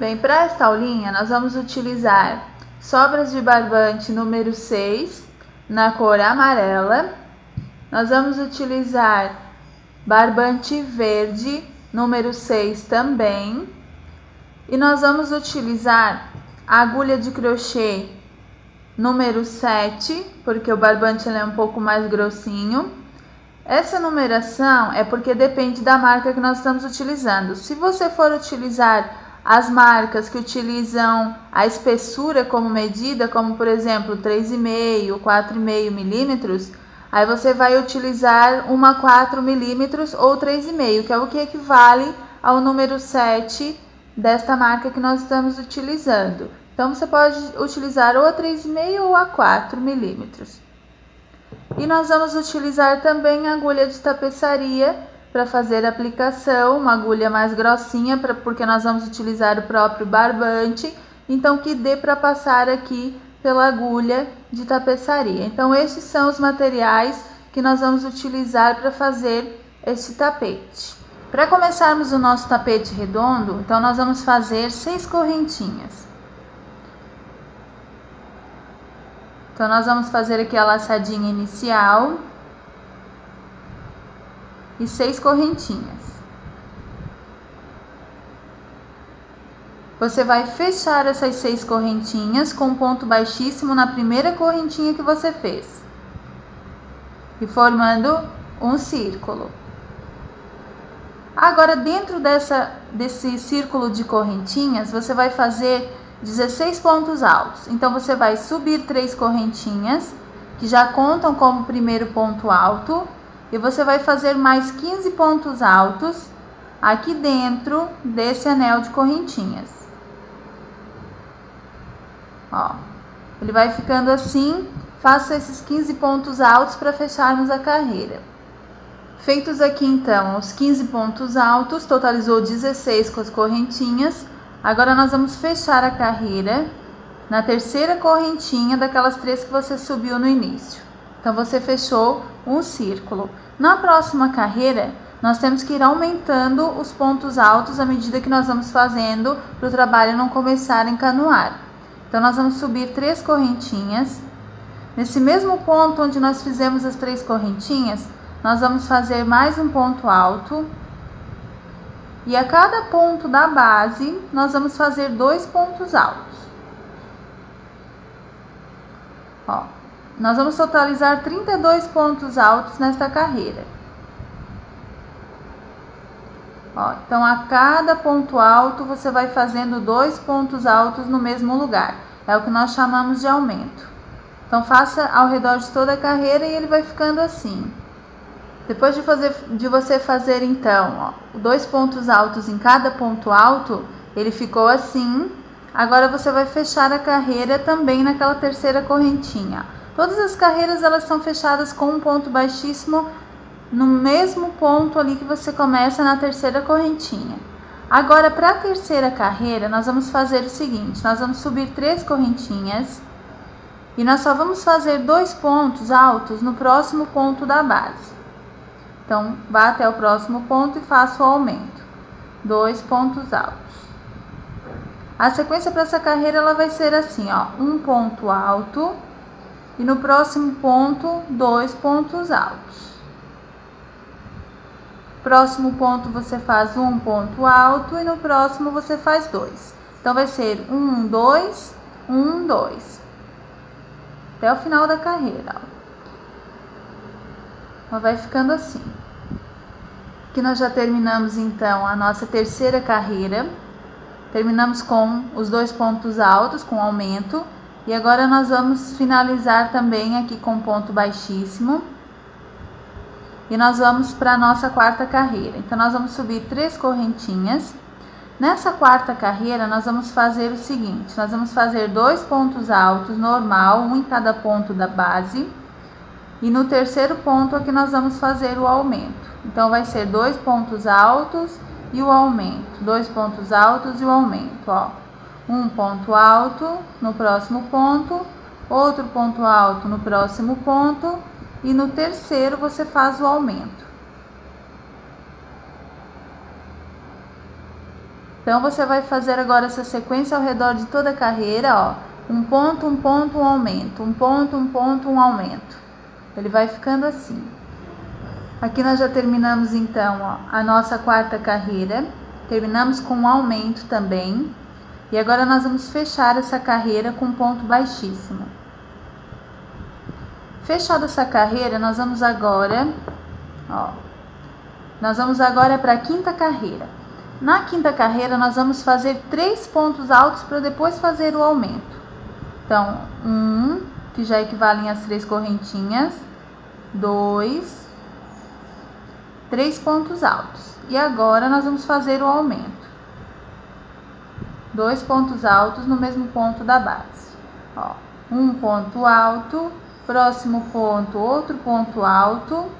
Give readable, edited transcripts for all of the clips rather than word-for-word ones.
Bem, para esta aulinha nós vamos utilizar sobras de barbante número 6 na cor amarela. Nós vamos utilizar barbante verde número 6 também. E nós vamos utilizar a agulha de crochê número 7, porque o barbante é um pouco mais grossinho. Essa numeração é porque depende da marca que nós estamos utilizando. Se você for utilizar as marcas que utilizam a espessura como medida, como por exemplo 3,5, 4,5 milímetros, aí você vai utilizar uma 4 milímetros ou 3,5, que é o que equivale ao número 7 desta marca que nós estamos utilizando. Então você pode utilizar ou a 3,5 ou a 4 milímetros. E nós vamos utilizar também a agulha de tapeçaria para fazer a aplicação, uma agulha mais grossinha, porque nós vamos utilizar o próprio barbante, então que dê para passar aqui pela agulha de tapeçaria. Então esses são os materiais que nós vamos utilizar para fazer este tapete. Para começarmos o nosso tapete redondo, então nós vamos fazer 6 correntinhas. Então nós vamos fazer aqui a laçadinha inicial e 6 correntinhas. Você vai fechar essas 6 correntinhas com um ponto baixíssimo na primeira correntinha que você fez, e formando um círculo. Agora, dentro desse círculo de correntinhas, você vai fazer 16 pontos altos. Então você vai subir 3 correntinhas, que já contam como primeiro ponto alto, e você vai fazer mais 15 pontos altos aqui dentro desse anel de correntinhas. Ó, ele vai ficando assim. Faça esses 15 pontos altos para fecharmos a carreira. Feitos aqui então os 15 pontos altos, totalizou 16 com as correntinhas. Agora nós vamos fechar a carreira na terceira correntinha daquelas 3 que você subiu no início. Então você fechou um círculo. Na próxima carreira, nós temos que ir aumentando os pontos altos à medida que nós vamos fazendo, para o trabalho não começar a encanoar. Então nós vamos subir 3 correntinhas. Nesse mesmo ponto onde nós fizemos as 3 correntinhas, nós vamos fazer mais um ponto alto. E a cada ponto da base, nós vamos fazer 2 pontos altos. Ó, nós vamos totalizar 32 pontos altos nesta carreira. Ó, então, a cada ponto alto, você vai fazendo 2 pontos altos no mesmo lugar. É o que nós chamamos de aumento. Então, faça ao redor de toda a carreira e ele vai ficando assim. Depois de você fazer então, ó, 2 pontos altos em cada ponto alto, ele ficou assim. Agora você vai fechar a carreira também naquela terceira correntinha. Todas as carreiras elas são fechadas com um ponto baixíssimo no mesmo ponto ali que você começa na terceira correntinha. Agora, para a terceira carreira, nós vamos fazer o seguinte: nós vamos subir 3 correntinhas e nós só vamos fazer 2 pontos altos no próximo ponto da base. Então, vá até o próximo ponto e faça o aumento. 2 pontos altos. A sequência para essa carreira ela vai ser assim, ó, um ponto alto e no próximo ponto 2 pontos altos. Próximo ponto você faz um ponto alto e no próximo você faz 2. Então vai ser 1, 2, 1, 2. Até o final da carreira, ó. Ela vai ficando assim. Aqui nós já terminamos então a nossa terceira carreira. Terminamos com os 2 pontos altos, com aumento. E agora nós vamos finalizar também aqui com ponto baixíssimo. E nós vamos para a nossa quarta carreira. Então nós vamos subir 3 correntinhas. Nessa quarta carreira nós vamos fazer o seguinte: nós vamos fazer 2 pontos altos normal, um em cada ponto da base. E no terceiro ponto aqui nós vamos fazer o aumento. Então vai ser 2 pontos altos e o aumento. 2 pontos altos e o aumento, ó. Um ponto alto no próximo ponto, outro ponto alto no próximo ponto e no terceiro você faz o aumento. Então, você vai fazer agora essa sequência ao redor de toda a carreira, ó. Um ponto, um aumento, um ponto, um aumento. Ele vai ficando assim. Aqui nós já terminamos então, ó, a nossa quarta carreira. Terminamos com um aumento também. E agora nós vamos fechar essa carreira com um ponto baixíssimo. Fechada essa carreira, nós vamos agora, ó, para a quinta carreira. Na quinta carreira, nós vamos fazer 3 pontos altos para depois fazer o aumento. Então, 1, que já equivalem às 3 correntinhas, 2, 3 pontos altos. E agora nós vamos fazer o aumento. 2 pontos altos no mesmo ponto da base. Ó, um ponto alto, próximo ponto, outro ponto alto.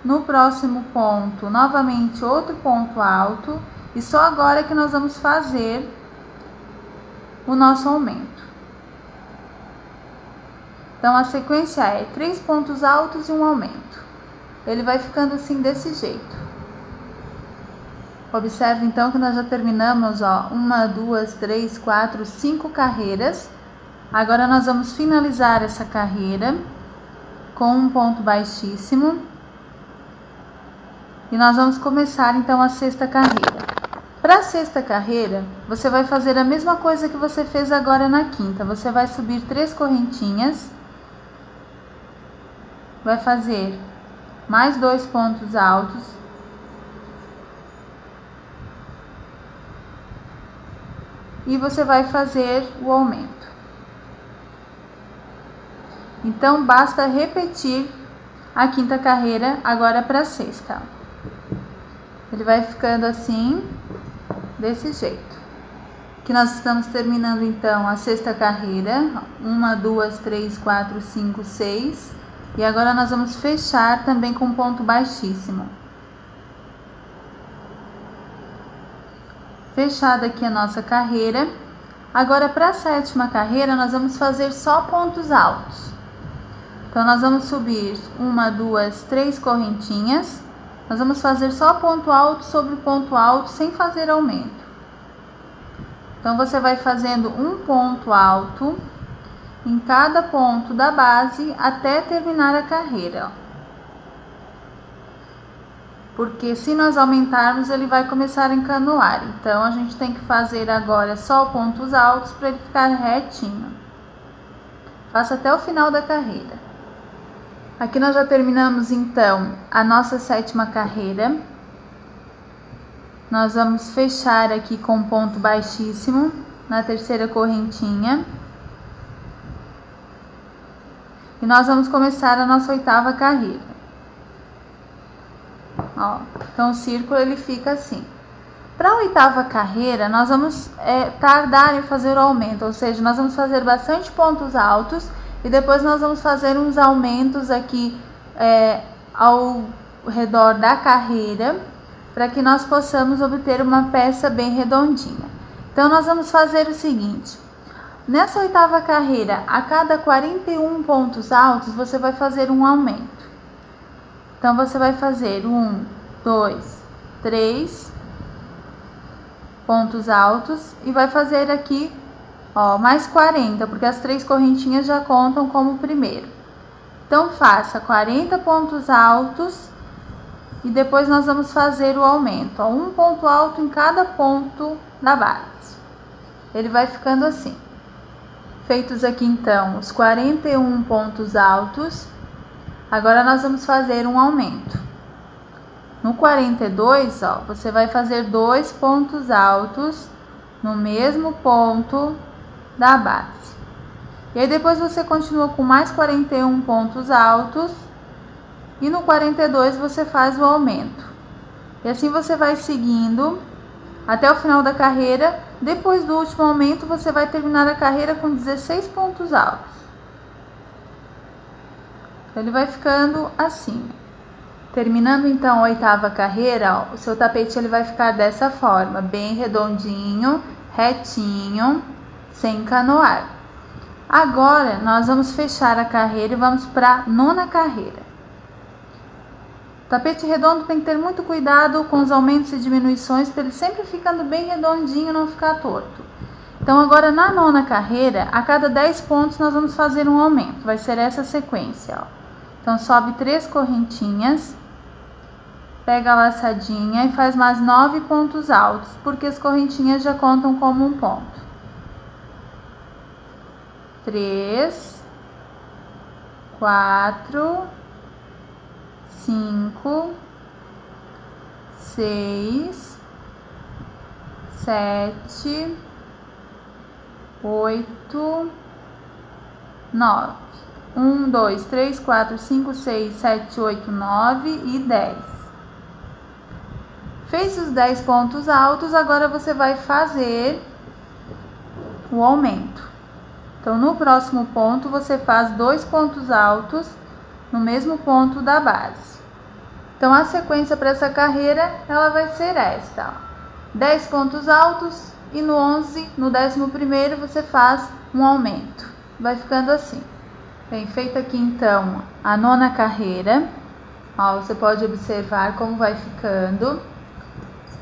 No próximo ponto, novamente outro ponto alto. E só agora que nós vamos fazer o nosso aumento. Então, a sequência é 3 pontos altos e um aumento. Ele vai ficando assim, desse jeito. Observe, então, que nós já terminamos, ó, 1, 2, 3, 4, 5 carreiras. Agora, nós vamos finalizar essa carreira com um ponto baixíssimo. E nós vamos começar, então, a sexta carreira. Para a sexta carreira, você vai fazer a mesma coisa que você fez agora na quinta. Você vai subir 3 correntinhas. Vai fazer mais 2 pontos altos. E você vai fazer o aumento. Então, basta repetir a quinta carreira agora para a sexta. Ele vai ficando assim, desse jeito. Que nós estamos terminando então a sexta carreira. 1, 2, 3, 4, 5, 6. E agora nós vamos fechar também com um ponto baixíssimo. Fechada aqui a nossa carreira. Agora, para a sétima carreira, nós vamos fazer só pontos altos. Então, nós vamos subir 1, 2, 3 correntinhas. Nós vamos fazer só ponto alto sobre ponto alto, sem fazer aumento. Então, você vai fazendo um ponto alto em cada ponto da base até terminar a carreira. Porque se nós aumentarmos, ele vai começar a encanoar. Então, a gente tem que fazer agora só pontos altos para ele ficar retinho. Faça até o final da carreira. Aqui nós já terminamos, então, a nossa sétima carreira. Nós vamos fechar aqui com um ponto baixíssimo na terceira correntinha. E nós vamos começar a nossa oitava carreira. Ó, então, o círculo ele fica assim. Para a oitava carreira, nós vamos tardar em fazer o aumento, ou seja, nós vamos fazer bastante pontos altos e depois nós vamos fazer uns aumentos aqui ao redor da carreira, para que nós possamos obter uma peça bem redondinha. Então, nós vamos fazer o seguinte: nessa oitava carreira, a cada 41 pontos altos, você vai fazer um aumento. Então, você vai fazer 1, 2, 3 pontos altos e vai fazer aqui, ó, mais 40, porque as 3 correntinhas já contam como o primeiro. Então, faça 40 pontos altos e depois nós vamos fazer o aumento, ó, um ponto alto em cada ponto da base. Ele vai ficando assim. Feitos aqui, então, os 41 pontos altos, agora nós vamos fazer um aumento. No 42, ó, você vai fazer 2 pontos altos no mesmo ponto da base. E aí depois você continua com mais 41 pontos altos e no 42 você faz o aumento. E assim você vai seguindo até o final da carreira. Depois do último aumento, você vai terminar a carreira com 16 pontos altos. Ele vai ficando assim. Terminando então a oitava carreira, ó, o seu tapete ele vai ficar dessa forma, bem redondinho, retinho, sem encanoar. Agora nós vamos fechar a carreira e vamos para a nona carreira. Tapete redondo tem que ter muito cuidado com os aumentos e diminuições, para ele sempre ficando bem redondinho, não ficar torto. Então agora na nona carreira, a cada 10 pontos nós vamos fazer um aumento, vai ser essa sequência, ó. Então sobe 3 correntinhas, pega a laçadinha e faz mais 9 pontos altos, porque as correntinhas já contam como um ponto. 3, 4, 5, 6, 7, 8, 9. 1, 2, 3, 4, 5, 6, 7, 8, 9 e 10. Fez os 10 pontos altos, agora você vai fazer o aumento. Então, no próximo ponto, você faz 2 pontos altos no mesmo ponto da base. Então, a sequência para essa carreira, ela vai ser esta, ó. 10 pontos altos e no 11, no 11º, você faz um aumento. Vai ficando assim. Bem, feita aqui então a nona carreira, ó, você pode observar como vai ficando.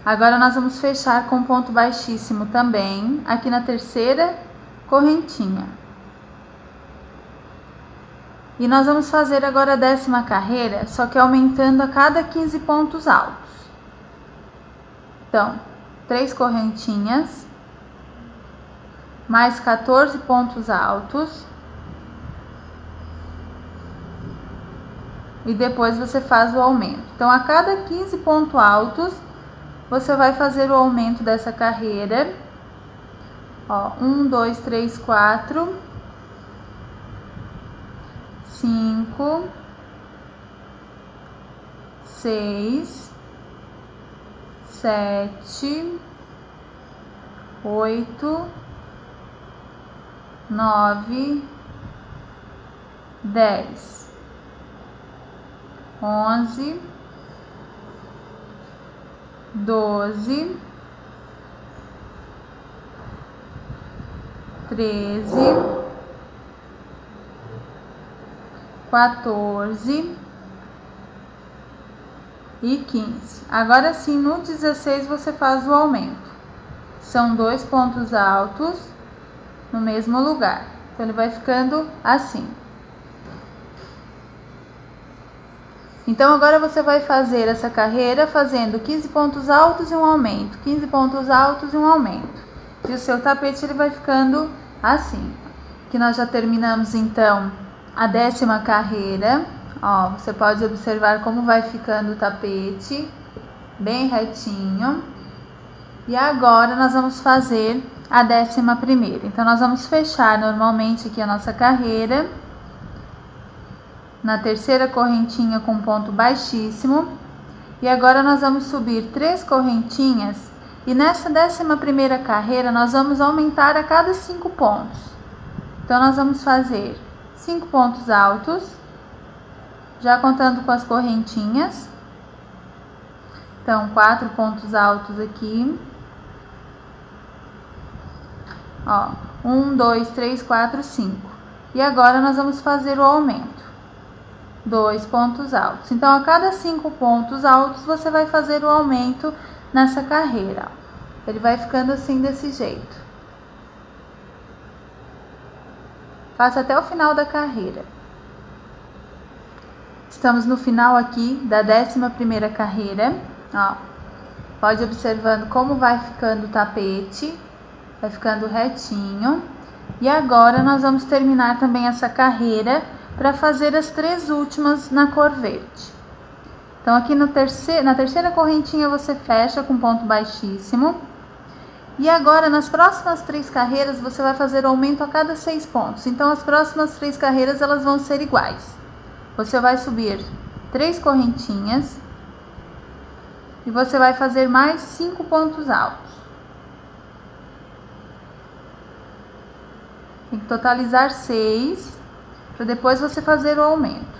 Agora nós vamos fechar com ponto baixíssimo também, aqui na terceira correntinha. E nós vamos fazer agora a 10ª carreira, só que aumentando a cada 15 pontos altos. Então, 3 correntinhas, mais 14 pontos altos. E depois você faz o aumento. Então, a cada 15 pontos altos, você vai fazer o aumento dessa carreira. Ó, 1, 2, 3, 4, 5, 6, 7, 8, 9, 10. 11, 12, 13, 14 e 15. Agora sim, no 16 você faz o aumento. São 2 pontos altos no mesmo lugar. Então ele vai ficando assim. Então agora você vai fazer essa carreira fazendo 15 pontos altos e um aumento, 15 pontos altos e um aumento. E o seu tapete ele vai ficando assim. Aqui nós já terminamos então a 10ª carreira. Ó, você pode observar como vai ficando o tapete, bem retinho. E agora nós vamos fazer a 11ª. Então nós vamos fechar normalmente aqui a nossa carreira na terceira correntinha com ponto baixíssimo, e agora nós vamos subir 3 correntinhas, e nessa 11ª carreira nós vamos aumentar a cada 5 pontos. Então nós vamos fazer 5 pontos altos, já contando com as correntinhas. Então 4 pontos altos aqui, ó, 1, 2, 3, 4, 5. E agora nós vamos fazer o aumento. 2 pontos altos. Então, a cada 5 pontos altos, você vai fazer o aumento nessa carreira. Ele vai ficando assim, desse jeito. Faça até o final da carreira. Estamos no final aqui da 11ª carreira. Ó, pode ir observando como vai ficando o tapete. Vai ficando retinho. E agora, nós vamos terminar também essa carreira para fazer as 3 últimas na cor verde. Então, aqui na terceira correntinha você fecha com ponto baixíssimo. E agora, nas próximas 3 carreiras, você vai fazer o aumento a cada 6 pontos. Então, as próximas 3 carreiras, elas vão ser iguais. Você vai subir 3 correntinhas e você vai fazer mais 5 pontos altos. Tem que totalizar 6. Para depois você fazer o aumento.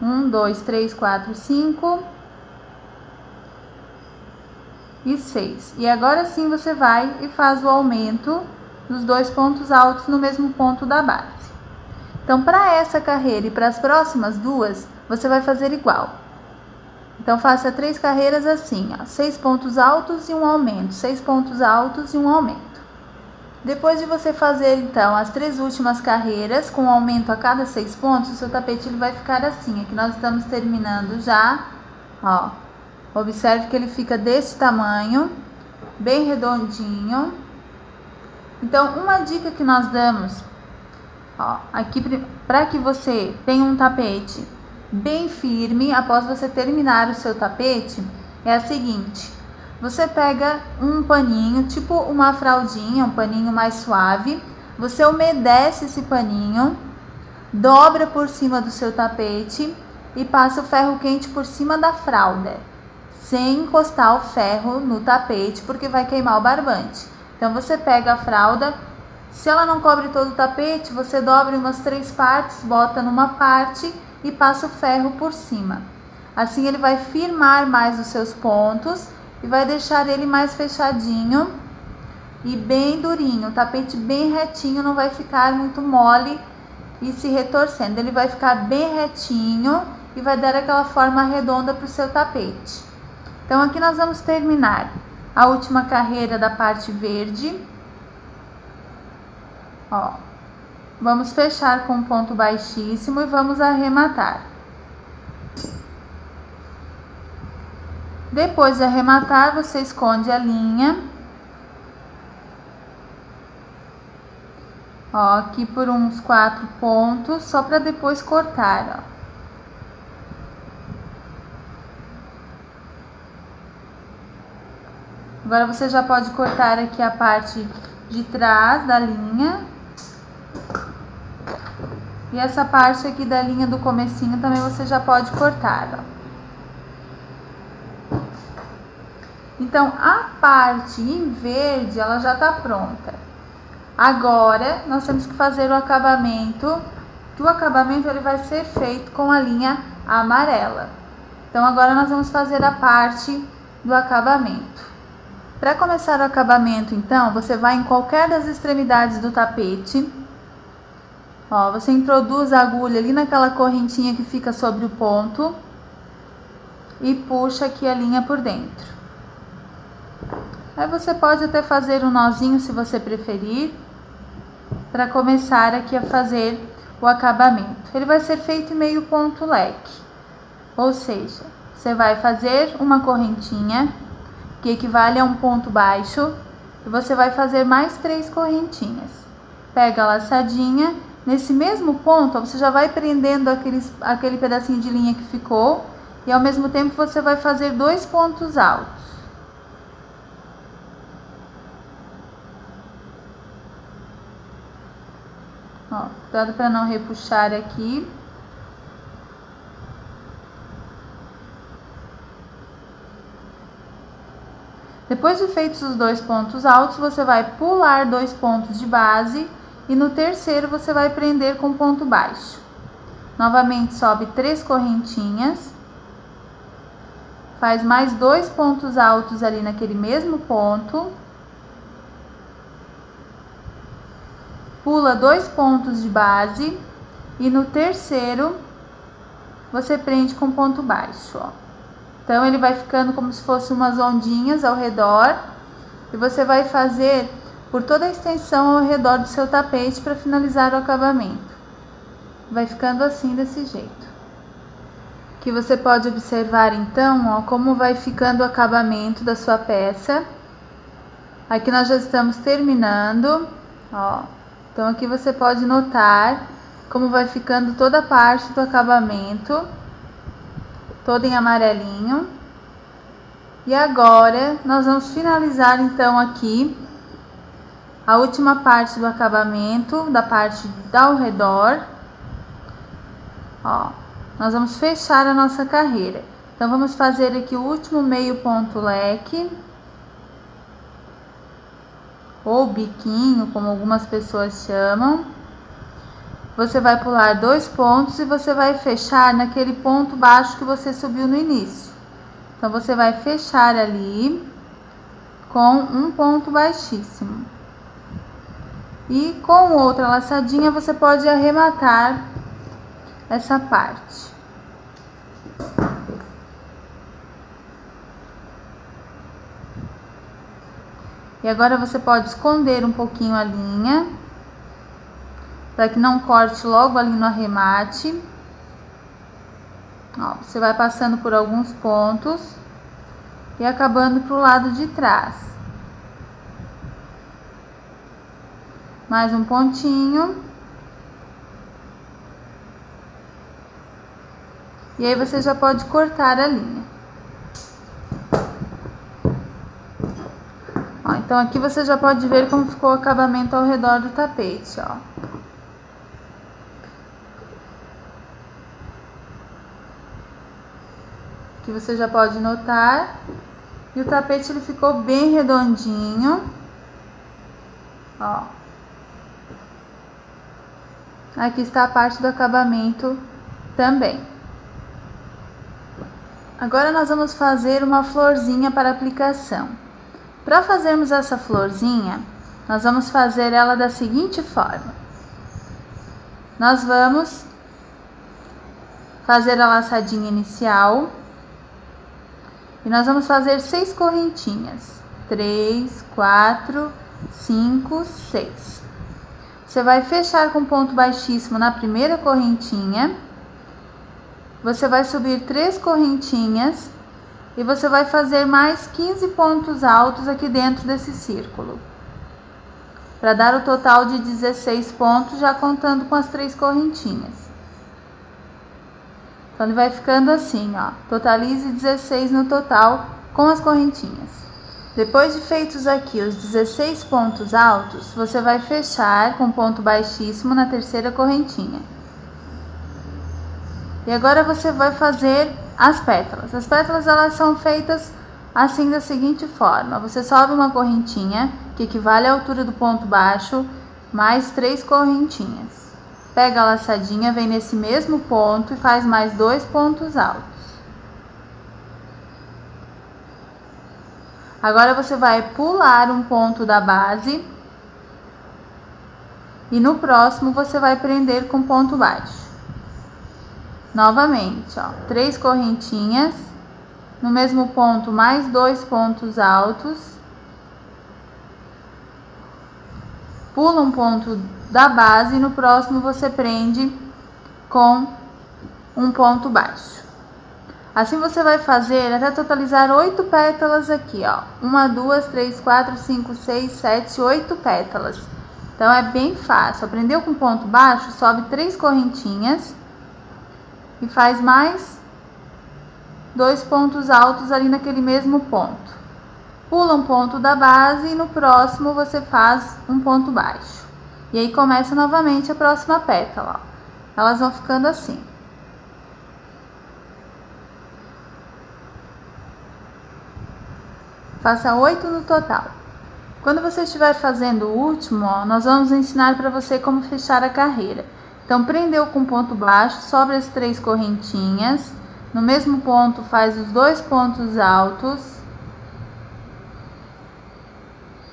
1, 2, 3, 4, 5 e 6. E agora sim você vai e faz o aumento dos 2 pontos altos no mesmo ponto da base. Então, para essa carreira e para as próximas 2, você vai fazer igual. Então, faça 3 carreiras assim, ó, 6 pontos altos e um aumento, 6 pontos altos e um aumento. Depois de você fazer, então, as 3 últimas carreiras, com aumento a cada 6 pontos, o seu tapete ele vai ficar assim. Aqui nós estamos terminando já, ó. Observe que ele fica desse tamanho, bem redondinho. Então, uma dica que nós damos, ó, aqui para que você tenha um tapete bem firme após você terminar o seu tapete, é a seguinte: você pega um paninho, tipo uma fraldinha, um paninho mais suave, você umedece esse paninho, dobra por cima do seu tapete e passa o ferro quente por cima da fralda, sem encostar o ferro no tapete, porque vai queimar o barbante. Então você pega a fralda, se ela não cobre todo o tapete, você dobra em umas 3 partes, bota numa parte e passa o ferro por cima. Assim ele vai firmar mais os seus pontos e vai deixar ele mais fechadinho e bem durinho. O tapete bem retinho, não vai ficar muito mole e se retorcendo. Ele vai ficar bem retinho e vai dar aquela forma redonda para o seu tapete. Então aqui nós vamos terminar a última carreira da parte verde. Ó, vamos fechar com um ponto baixíssimo e vamos arrematar. Depois de arrematar, você esconde a linha. Ó, aqui por uns 4 pontos, só para depois cortar, ó. Agora você já pode cortar aqui a parte de trás da linha. E essa parte aqui da linha do comecinho também você já pode cortar, ó. Então, a parte em verde, ela já tá pronta. Agora, nós temos que fazer o acabamento, que o acabamento ele vai ser feito com a linha amarela. Então, agora nós vamos fazer a parte do acabamento. Para começar o acabamento, então, você vai em qualquer das extremidades do tapete. Ó, você introduz a agulha ali naquela correntinha que fica sobre o ponto e puxa aqui a linha por dentro. Aí você pode até fazer um nozinho se você preferir, para começar aqui a fazer o acabamento. Ele vai ser feito em meio ponto leque, ou seja, você vai fazer uma correntinha que equivale a um ponto baixo e você vai fazer mais 3 correntinhas. Pega a laçadinha, nesse mesmo ponto você já vai prendendo aquele pedacinho de linha que ficou e ao mesmo tempo você vai fazer 2 pontos altos. Ó, cuidado para não repuxar aqui. Depois de feitos os 2 pontos altos, você vai pular 2 pontos de base e no terceiro você vai prender com ponto baixo. Novamente sobe 3 correntinhas, faz mais 2 pontos altos ali naquele mesmo ponto, pula 2 pontos de base e no terceiro você prende com ponto baixo, ó. Então ele vai ficando como se fosse umas ondinhas ao redor e você vai fazer por toda a extensão ao redor do seu tapete para finalizar o acabamento. Vai ficando assim, desse jeito. Aqui você pode observar então, ó, como vai ficando o acabamento da sua peça. Aqui nós já estamos terminando, ó. Então aqui você pode notar como vai ficando toda a parte do acabamento, todo em amarelinho. E agora nós vamos finalizar então aqui a última parte do acabamento, da parte ao redor. Ó, nós vamos fechar a nossa carreira. Então vamos fazer aqui o último meio ponto leque, ou biquinho, como algumas pessoas chamam. Você vai pular 2 pontos e você vai fechar naquele ponto baixo que você subiu no início. Então você vai fechar ali com um ponto baixíssimo. E com outra laçadinha você pode arrematar essa parte. E agora você pode esconder um pouquinho a linha, para que não corte logo ali no arremate. Ó, você vai passando por alguns pontos e acabando pro lado de trás. Mais um pontinho. E aí você já pode cortar a linha. Ó, então aqui você já pode ver como ficou o acabamento ao redor do tapete, ó. Aqui você já pode notar. E o tapete ele ficou bem redondinho. Ó. Aqui está a parte do acabamento também. Agora nós vamos fazer uma florzinha para aplicação. Para fazermos essa florzinha, nós vamos fazer ela da seguinte forma. Nós vamos fazer a laçadinha inicial. E nós vamos fazer 6 correntinhas. 3, 4, 5, 6. Você vai fechar com ponto baixíssimo na primeira correntinha. Você vai subir 3 correntinhas. E você vai fazer mais 15 pontos altos aqui dentro desse círculo. Para dar o total de 16 pontos, já contando com as 3 correntinhas. Então, ele vai ficando assim, ó. Totalize 16 no total com as correntinhas. Depois de feitos aqui os 16 pontos altos, você vai fechar com ponto baixíssimo na terceira correntinha. E agora você vai fazer as pétalas. As pétalas, elas são feitas assim da seguinte forma. Você sobe uma correntinha, que equivale à altura do ponto baixo, mais 3 correntinhas. Pega a laçadinha, vem nesse mesmo ponto e faz mais 2 pontos altos. Agora você vai pular um ponto da base e no próximo você vai prender com ponto baixo. Novamente, ó, 3 correntinhas, no mesmo ponto mais 2 pontos altos. Pula um ponto da base e no próximo você prende com um ponto baixo. Assim você vai fazer até totalizar 8 pétalas aqui, ó. 1, 2, 3, 4, 5, 6, 7, 8 pétalas. Então é bem fácil. Aprendeu com ponto baixo? Sobe 3 correntinhas e faz mais 2 pontos altos ali naquele mesmo ponto. Pula um ponto da base e no próximo você faz um ponto baixo. E aí começa novamente a próxima pétala, ó. Elas vão ficando assim. Faça 8 no total. Quando você estiver fazendo o último, ó, nós vamos ensinar para você como fechar a carreira. Então, prendeu com ponto baixo, sobre as 3 correntinhas. No mesmo ponto, faz os 2 pontos altos.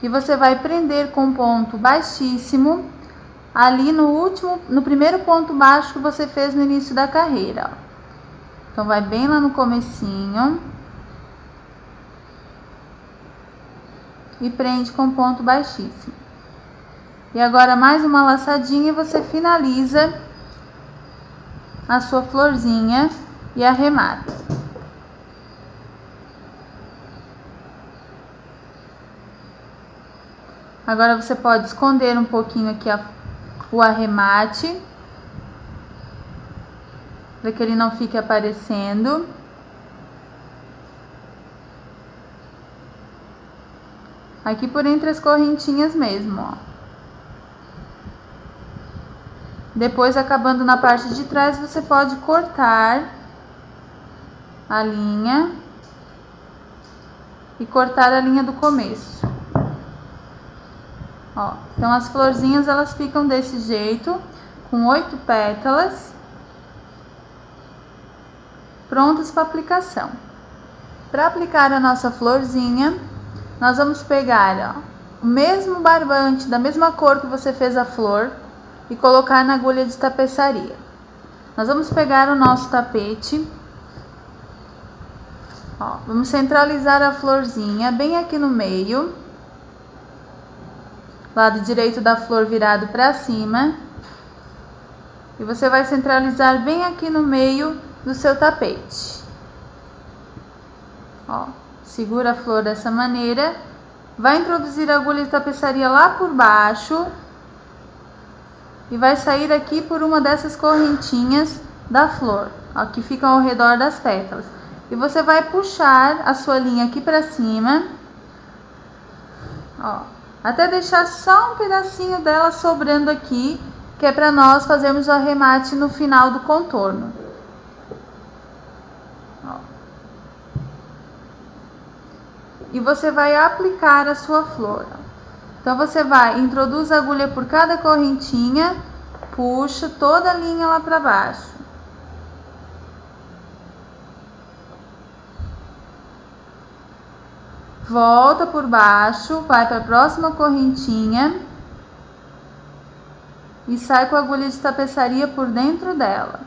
E você vai prender com ponto baixíssimo ali no primeiro ponto baixo que você fez no início da carreira, ó. Então, vai bem lá no comecinho. E prende com ponto baixíssimo. E agora mais uma laçadinha e você finaliza a sua florzinha e arremata. Agora você pode esconder um pouquinho aqui o arremate, para que ele não fique aparecendo. Aqui por entre as correntinhas mesmo, ó. Depois, acabando na parte de trás, você pode cortar a linha e cortar a linha do começo. Ó, então as florzinhas elas ficam desse jeito, com 8 pétalas, prontas para aplicação. Para aplicar a nossa florzinha, nós vamos pegar, ó, o mesmo barbante da mesma cor que você fez a flor e colocar na agulha de tapeçaria. Nós vamos pegar o nosso tapete, ó, vamos centralizar a florzinha bem aqui no meio. lado direito da flor virado para cima. E você vai centralizar bem aqui no meio do seu tapete. Ó, segura a flor dessa maneira. Vai introduzir a agulha de tapeçaria lá por baixo. E vai sair aqui por uma dessas correntinhas da flor, ó, que ficam ao redor das pétalas. E você vai puxar a sua linha aqui para cima, ó, até deixar só um pedacinho dela sobrando aqui, que é para nós fazermos o arremate no final do contorno. Ó. E você vai aplicar a sua flor. Então você vai, introduz a agulha por cada correntinha, puxa toda a linha lá para baixo. Volta por baixo, vai para a próxima correntinha e sai com a agulha de tapeçaria por dentro dela.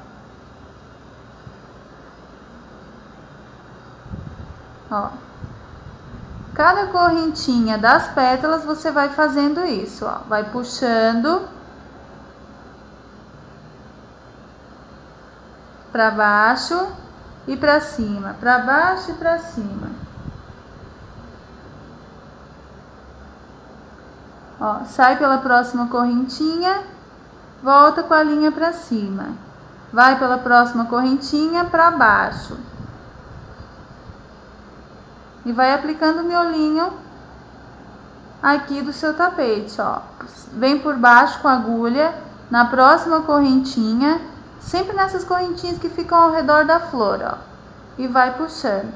Ó. Cada correntinha das pétalas você vai fazendo isso, ó, vai puxando para baixo e para cima, para baixo e para cima. Ó, sai pela próxima correntinha, volta com a linha para cima, vai pela próxima correntinha para baixo. E vai aplicando o miolinho aqui do seu tapete, ó. Vem por baixo com a agulha, na próxima correntinha, sempre nessas correntinhas que ficam ao redor da flor, ó. E vai puxando.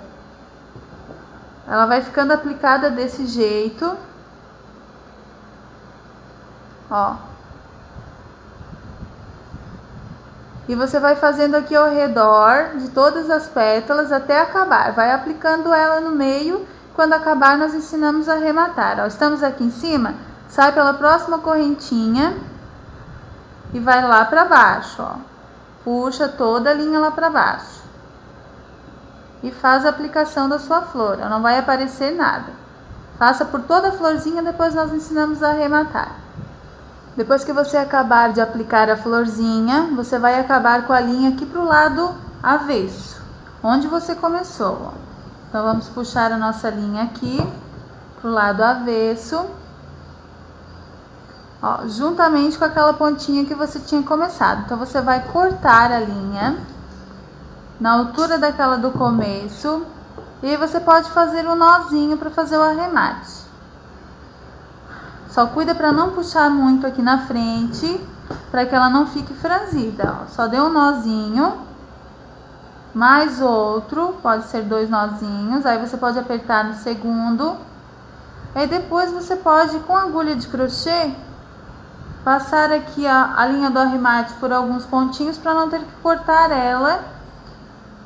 Ela vai ficando aplicada desse jeito, ó. E você vai fazendo aqui ao redor de todas as pétalas até acabar. Vai aplicando ela no meio. Quando acabar, nós ensinamos a arrematar. Ó, estamos aqui em cima, sai pela próxima correntinha e vai lá para baixo, ó. Puxa toda a linha lá para baixo. E faz a aplicação da sua flor. Ó, não vai aparecer nada. Faça por toda a florzinha, depois nós ensinamos a arrematar. Depois que você acabar de aplicar a florzinha, você vai acabar com a linha aqui para o lado avesso, onde você começou. Ó. Então, vamos puxar a nossa linha aqui para o lado avesso, ó, juntamente com aquela pontinha que você tinha começado. Então, você vai cortar a linha na altura daquela do começo e aí você pode fazer um nozinho para fazer o arremate. Só cuida para não puxar muito aqui na frente, para que ela não fique franzida, ó. Só dê um nozinho, mais outro, pode ser 2 nozinhos, aí você pode apertar no segundo. Aí depois você pode, com a agulha de crochê, passar aqui a linha do arremate por alguns pontinhos, para não ter que cortar ela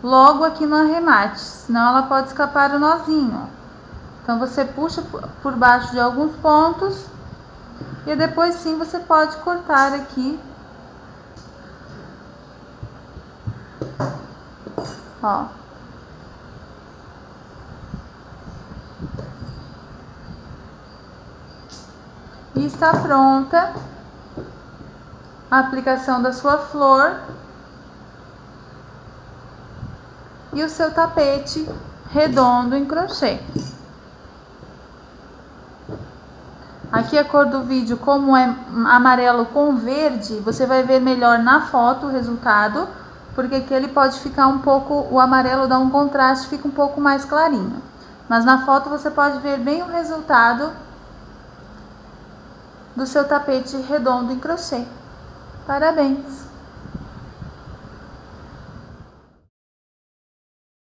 logo aqui no arremate, senão ela pode escapar o nozinho. Então você puxa por baixo de alguns pontos e depois sim você pode cortar aqui, ó. E está pronta a aplicação da sua flor e o seu tapete redondo em crochê. Aqui a cor do vídeo, como é amarelo com verde, você vai ver melhor na foto o resultado, porque aqui ele pode ficar um pouco, o amarelo dá um contraste, fica um pouco mais clarinho. Mas na foto você pode ver bem o resultado do seu tapete redondo em crochê. Parabéns!